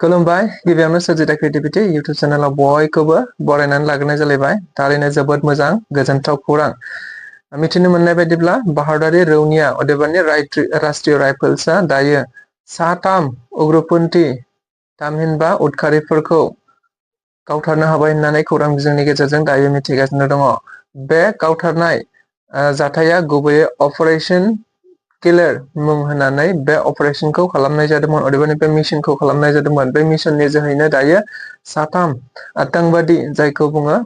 खुलुमबाय गिबियावनो सोरजिथा क्रिएटिभिटी इउट्यूब चेनेलाव बयखौबो बरायनानै लाग्रोनाय जालायबाय। थारैनो जोबोद मोजां गोजोनथाव खौरां। मिथिनो मोननाय बायदिब्ला भारतारि रौनिया अदेबानि राष्ट्रीय राइफल्सआ दायो साथाम उग्रपन्थी थामहिनबा उदखारिफोरखौ गावथारनो हाबाय होननानै खौरां बिजोंनि गेजेरजों दायो मिथिगासिनो दङ। बे गावथारनाय जाथाया गुबैयै अपारेशन किलार मुं होननानै बे अपारेशनखौ खालामनाय जादोंमोन अदेबानि बे मिशनखौ खालामनाय जादोंमोन। बे मिशननि जोहैनो दायो साथाम आतंकवादी जायखौ बुङो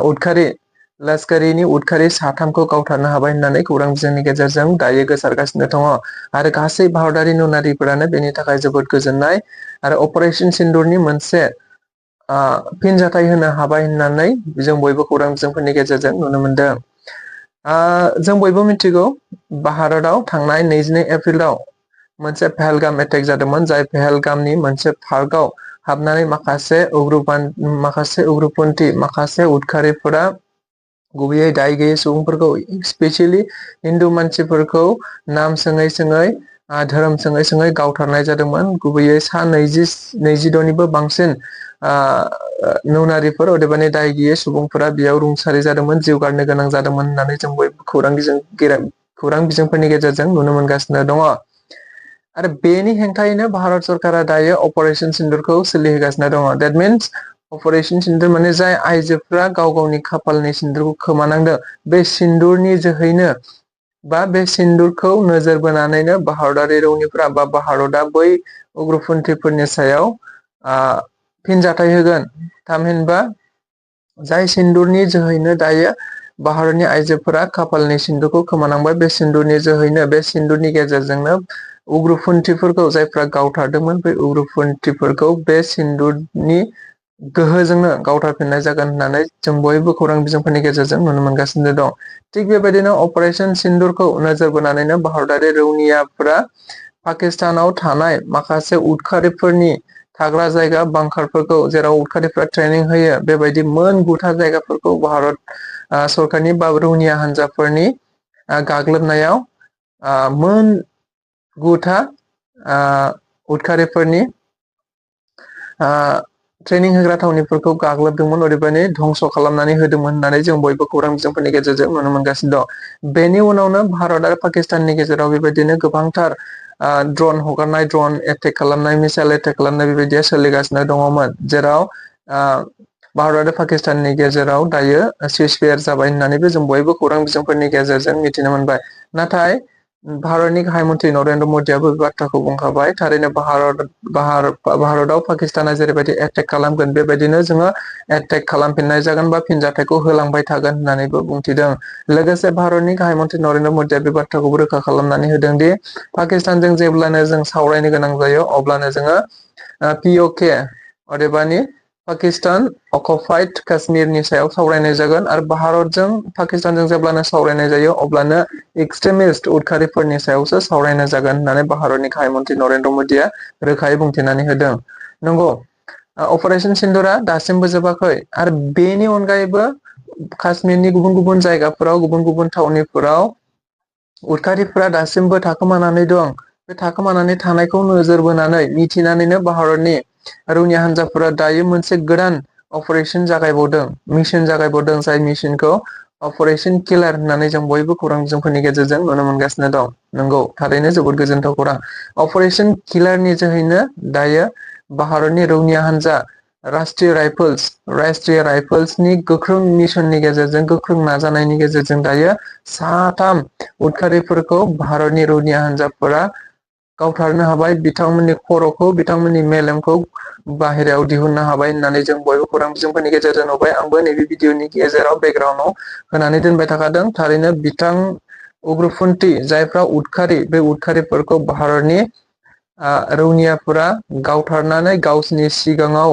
उदखारि लश्करीनि उदखारि साथामखौ गावथारनो हाबाय होननानै खौरां बिजोंनि गेजेरजों दायो गोसारगासिनो दङ आरो गासै भारतारि नौनारिफोरानो बेनि थाखाय जोबोद गोजोननाय आरो अपारेशन सिन्दुरनि मोनसे फिनजाथाय होनो हाबाय होननानै जों बयबो खौरां बिजोंफोरनि गेजेरजों नुनो मोनदों। जों बयबो मिथिगौ भारताव थांनाय 22 एप्रिलाव मोनसे पहलगाम एटेक जादोंमोन। जाय पहलगामनि मोनसे पार्कआव हाबनानै माखासे उग्रपन्थी माखासे उदखारिफोरा गुबैयै दाय गैयै सुबुंफोरखौ स्पेसियली हिन्दु मानसिफोरखौ नाम सोङै सोङै धोरोम सोङै सोङै गावथारनाय जादोंमोन। गुबैयै सा 26निबो बांसिन नौनारिफोर अदेबानि दाय गैयै सुबुंफोरा बेयाव रुंसारि जादोंमोन, जिउ गारनो गोनां जादोंमोन होननानै जों बयबो खौरां बिजोंफोरनि गेजेरजों नुनो मोनगासिनो दङ। आरो बेनि हेंथायैनो भारत सरकारा दायो अपारेशन सिन्दुरखौ सोलिहोगासिनो दङ। दैट मिन्स अपारेशन सिन्दुर माने जाय आइजोफ्रा गाव गावनि खाफालनि सिन्दुरखौ खोमानांदों बे सिन्दुरनि जोहैनो बा बे सिन्दुरखौ नोजोर बोनानैनो भारतारि रौनियफ्रा बा भारतआ बै उग्रपन्थीफोरनि सायाव फिनजाथाय होगोन। थामहिनबा जाय सिन्दुरनि जोहैनो दायो भारतनि आइजोफोरा खाफालनि सिन्दुरखौ खोमानांबाय, बे सिन्दुरनि जोहैनो बे सिन्दुरनि गेजेरजोंनो उग्रपन्थीफोरखौ जायफ्रा गावथारदोंमोन बे उग्रपन्थीफोरखौ बे सिन्दुरनि गोहोजोंनो गावथारफिननाय जागोन होननानै जों बयबो खौरां बिजोंफोरनि गेजेरजों नुनो मोनगासिनो दं। थिग बेबायदिनो अपारेशन सिन्दुरखौ नोजोर बोनानैनो भारतारि रौनियाफोरा पाकिस्तानाव थानाय माखासे उदखारिफोरनि थाग्रा जायगा बांकारफोरखौ जेराव उदखारिफ्रा ट्रेनिं होयो बेबायदि मोन 9था जायगाफोरखौ भारत सरकारनि बा रौनिया हान्जाफोरनि गाग्लोबनायाव मोन 9था उदखारिफोरनि ट्रेनिं होग्रा थावनिफोरखौ गाग्लोबदोंमोन अदेबानि धंस' खालामनानै होदोंमोन होननानै जों बयबो खौरां बिजोंफोरनि गेजेरजों नुनो मोनगासिनो दं। बेनि उनावनो भारत आरो पाकिस्ताननि गेजेराव बेबायदिनो गोबांथार ड्रन हगारनाय, ड्रन एटेक खालामनाय, मिसाइल एटेक खालामनाय बेबायदिया सोलिगासिनो दङमोन। जेराव भारत आरो पाकिस्ताननि गेजेराव दायो सिजफायार जाबाय होननानैबो जों बयबो खौरां बिजोंफोरनि गेजेरजों मिथिनो मोनबाय। नाथाय भारतनि गाहाय मन्थ्रि नरेन्द्र मदियाबो बे बाथ्राखौ बुंखाबाय। थारैनो भारताव पाकिस्ताना जेरैबायदि एटेक खालामगोन बेबायदिनो जोङो एटेक खालामफिननाय जागोन बा फिनजाथायखौ होलांबाय थागोन होननानैबो बुंथिदों। लोगोसे भारतनि गाहाय मन्थ्रि नरेन्द्र मदिया बे बाथ्राखौबो रोखा खालामनानै होदों दि पाकिस्तानजों जेब्लानो जों सावरायनो गोनां जायो अब्लानो जोङो POK अदेबानि पाकिस्तान अकुपाइड काश्मीरनि सायाव सावरायनाय जागोन आरो भारतजों पाकिस्तानजों जेब्लानो सावरायनाय जायो अब्लानो एक्सट्रिमिस्ट उदखारिफोरनि सायावसो सावरायनाय जागोन होननानै भारतनि गाहाय मन्थ्रि नरेन्द्र मदिया रोखायै बुंथिनानै होदों। नंगौ, अपारेशन सिन्दुरा दासिमबो जोबाखै आरो बेनि अनगायैबो काश्मीरनि गुबुन गुबुन जायगाफोराव गुबुन गुबुन थावनिफोराव उदखारिफोरा दासिमबो थाखोमानानै दं। बे थाखोमानानै थानायखौ नोजोर बोनानै मिथिनानैनो भारतनि रौनिया हान्जाफोरा दायो मोनसे गोदान अपारेशन जागायबावदों, मिशन जागायबावदों। जाय मिशनखौ अपारेशन किलार होननानै जों बयबो खौरां बिजोंफोरनि गेजेरजों नुनो मोनगासिनो दं। नंगौ, थारैनो जोबोद गोजोनथाव खौरां। अपारेशन किलारनि जोहैनो दायो भारतनि रौनिया हान्जा राष्ट्रीय राइफल्सनि गोख्रों मिशननि गेजेरजों, गोख्रों नाजानायनि गेजेरजों दायो साथाम उदखारिफोरखौ भारतनि रौनिया हान्जाफोरा गावथारनो हाबाय। बिथांमोननि खर'खौ, बिथांमोननि मेलेमखौ बाहेरायाव दिहुननो हाबाय होननानै जों बयबो खौरां बिजोंफोरनि गेजेरजों नुबाय। आंबो नैबे भिडिअनि गेजेराव बेकग्राउन्डआव होनानै दोनबाय थाखादों। थारैनो बिथां उग्रपन्थी जायफ्रा उदखारि, बे उदखारिफोरखौ भारतनि रौनियाफोरा गावथारनानै गावसिनि सिगाङाव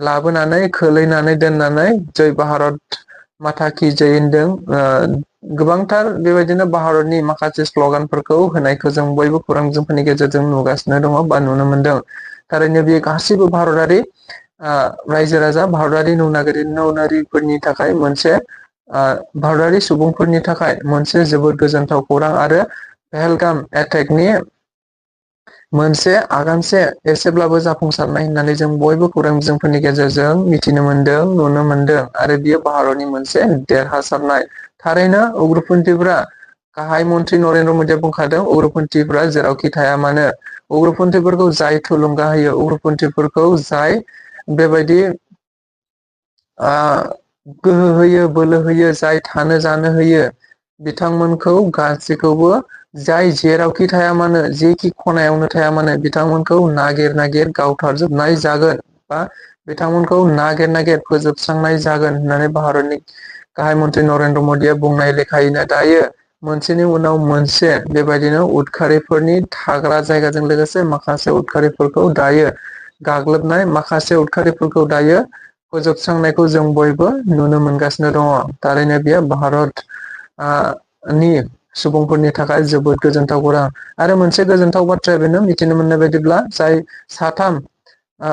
लाबोनानै खोलैनानै दोननानै जय भारत माता कि जय होनदों। गोबांथार बेबायदिनो भारतनि माखासे स्लगानफोरखौ होनायखौ जों बयबो खौरां बिजोंफोरनि गेजेरजों नुगासिनो दङ बा नुनो मोनदों। थारैनो बे गासैबो भारतारि रायजो राजा, भारतारि नौनारिफोरनि थाखाय मोनसे भारतारि सुबुंफोरनि थाखाय मोनसे जोबोद गोजोनथाव खौरां आरो पहलगाम एटेकनि मोनसे आगानसे एसेब्लाबो जाफुंसारनाय होननानै जों बयबो खौरां बिजोंफोरनि गेजेरजों मिथिनो मोनदों, नुनो मोनदों आरो बियो भारतनि मोनसे देरहासारनाय। थारैनो उग्रपन्थिफोरा गाहाय मन्त्रि नरेन्द्र मदिया बुंखादों उग्रपन्थिफोरा जेरावखि थाया मानो उग्रपन्थिफोरखौ जाय थुलुंगा होयो, उग्रपन्थिफोरखौ जाय बेबायदि गोहो होयो, बोलो होयो, जाय थानो जानो होयो, बिथांमोनखौ गासैखौबो जाय जेरावखि थाया मानो, जेखि खनायावनो थाया मानो बिथांमोनखौ नागिर नागिर गावथारजोबनाय जागोन बा बिथांमोनखौ नागिर नागिर फोजोबस्रांनाय जागोन होननानै भारतनि गाहाय मन्त्रि नरेन्द्र मदिया बुंनाय लेखायैनो दायो मोनसेनि उनाव मोनसे बेबायदिनो उदखारिफोरनि थाग्रा जायगाजों लोगोसे माखासे उदखारिफोरखौ दायो गाग्लोबनाय, माखासे उदखारिफोरखौ दायो फोजोबस्रांनायखौ जों बयबो नुनो मोनगासिनो दङ। थारैनो बेयो भारत नि सुबुंफोरनि थाखाय जोबोद गोजोनथाव खौरां। आरो मोनसे गोजोनथाव बाथ्राया बेनो, मिथिनो मोननाय बायदिब्ला जाय साथाम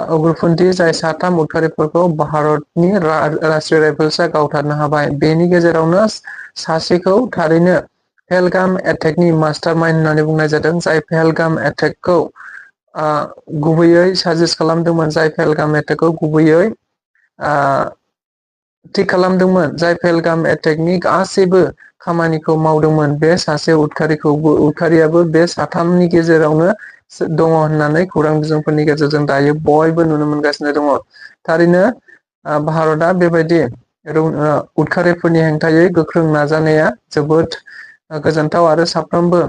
उग्रपन्थि, जाय साथाम उदखारिफोरखौ भारतनि राष्ट्रीय राइफल्सआ गावथारनो हाबाय, बेनि गेजेरावनो सासेखौ थारैनो पेहेलगाम एटेकनि मास्टार माइन्ड होननानै बुंनाय जादों। जाय पेहेलगाम एटेकखौ गुबैयै साजेस्ट खालामदोंमोन, जाय पेहेलगाम एटेकखौ गुबैयै थि खालामदोंमोन, जाय पेहेलगाम एटेकनि गासैबो खामानिखौ मावदोंमोन, बे सासे उदखारियाबो बे साथामनि गेजेरावनो दङ होननानै खौरां बिजोंफोरनि गेजेरजों दायो बयबो नुनो मोनगासिनो दङ। थारैनो भारतआ बेबायदि उदखारिफोरनि हेंथायै गोख्रों नाजानाया जोबोद गोजोनथाव आरो साफ्रोमबो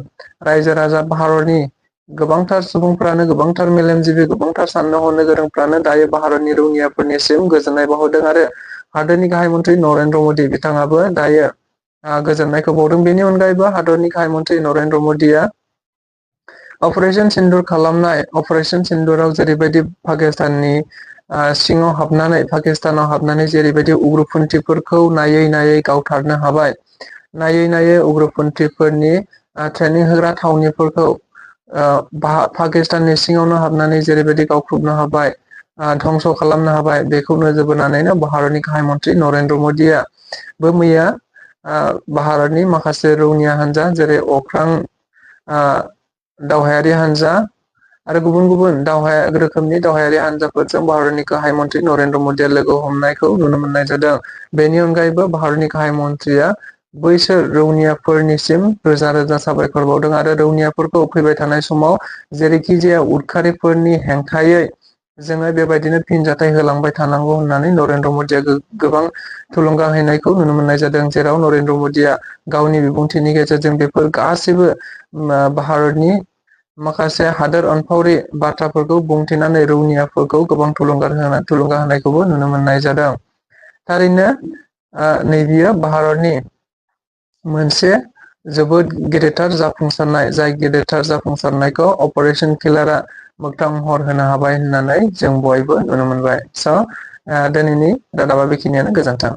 रायजो राजा भारतनि गोबांथार सुबुंफ्रानो, गोबांथार मेलेमजिबि, गोबांथार साननो हनो गोरोंफ्रानो दायो भारतनि रौनियाफोरनिसिम गोजोननाय बावहरदों आरो हादोरनि गाहाय मन्त्रि नरेन्द्र मदि बिथाङाबो दायो गोजोननायखौ बावदों। बेनि अनगायैबो हादरनि गाहाय मन्त्रि नरेन्द्र मदिया अपारेशन सिन्दुर खालामनाय, अपारेशन सिन्दुराव जेरैबायदि पाकिस्ताननि सिङाव हाबनानै, पाकिस्तानाव हाबनानै जेरैबायदि उग्रपन्थिफोरखौ नायै नायै गावथारनो हाबाय, नायै नायै उग्रपन्थिफोरनि ट्रेनिं होग्रा थावनिफोरखौ पाकिस्ताननि सिङावनो हाबनानै जेरैबायदि गावख्रुबनो हाबाय, धंस' खालामनो हाबाय, बेखौ नोजोर बोनानैनो भारतनि गाहाय मन्त्रि नरेन्द्र मदियाबो मैया भारतनि माखासे रौनिया हान्जा, जेरै अख्रां दावहायारि हान्जा आरो गुबुन गुबुन रोखोमनि दावहायारि हान्जाफोरजों भारतनि गाहाय मन्त्रि नरेन्द्र मदिया लोगो हमनायखौ नुनो मोननाय जादों। बेनि अनगायैबो भारतनि गाहाय मन्त्रिया बैसोर रौनियाफोरनिसिम रोजा रोजा साबायखर बावदों आरो रौनियाफोरखौ फैबाय थानाय समाव जेरैखि जाया उदखारिफोरनि हेंथायै जोङो बेबायदिनो फिनजाथाय होलांबाय थानांगौ होननानै नरेन्द्र मदिया गोबां थुलुंगा हैनायखौ नुनो मोननाय जादों। जेराव नरेन्द्र मदिया गावनि बिबुंथिनि गेजेरजों बेफोर गासैबो भारतनि माखासे हादोर अनफावरि बाथ्राफोरखौ बुंथिनानै रौनियाफोरखौ गोबां थुलुंगा होनायखौबो नुनो मोननाय जादों। थारैनो नैबेयो भारतनि मोनसे जोबोद गेदेरथार जाफुंसारनाय, जाय गेदेरथार जाफुंसारनायखौ अपारेशन फिलारआ मोगथां महर होनो हाबाय होननानै जों बयबो नुनो मोनबाय। स' दिनैनि रादाबा बेखिनियानो, गोजोन्थों।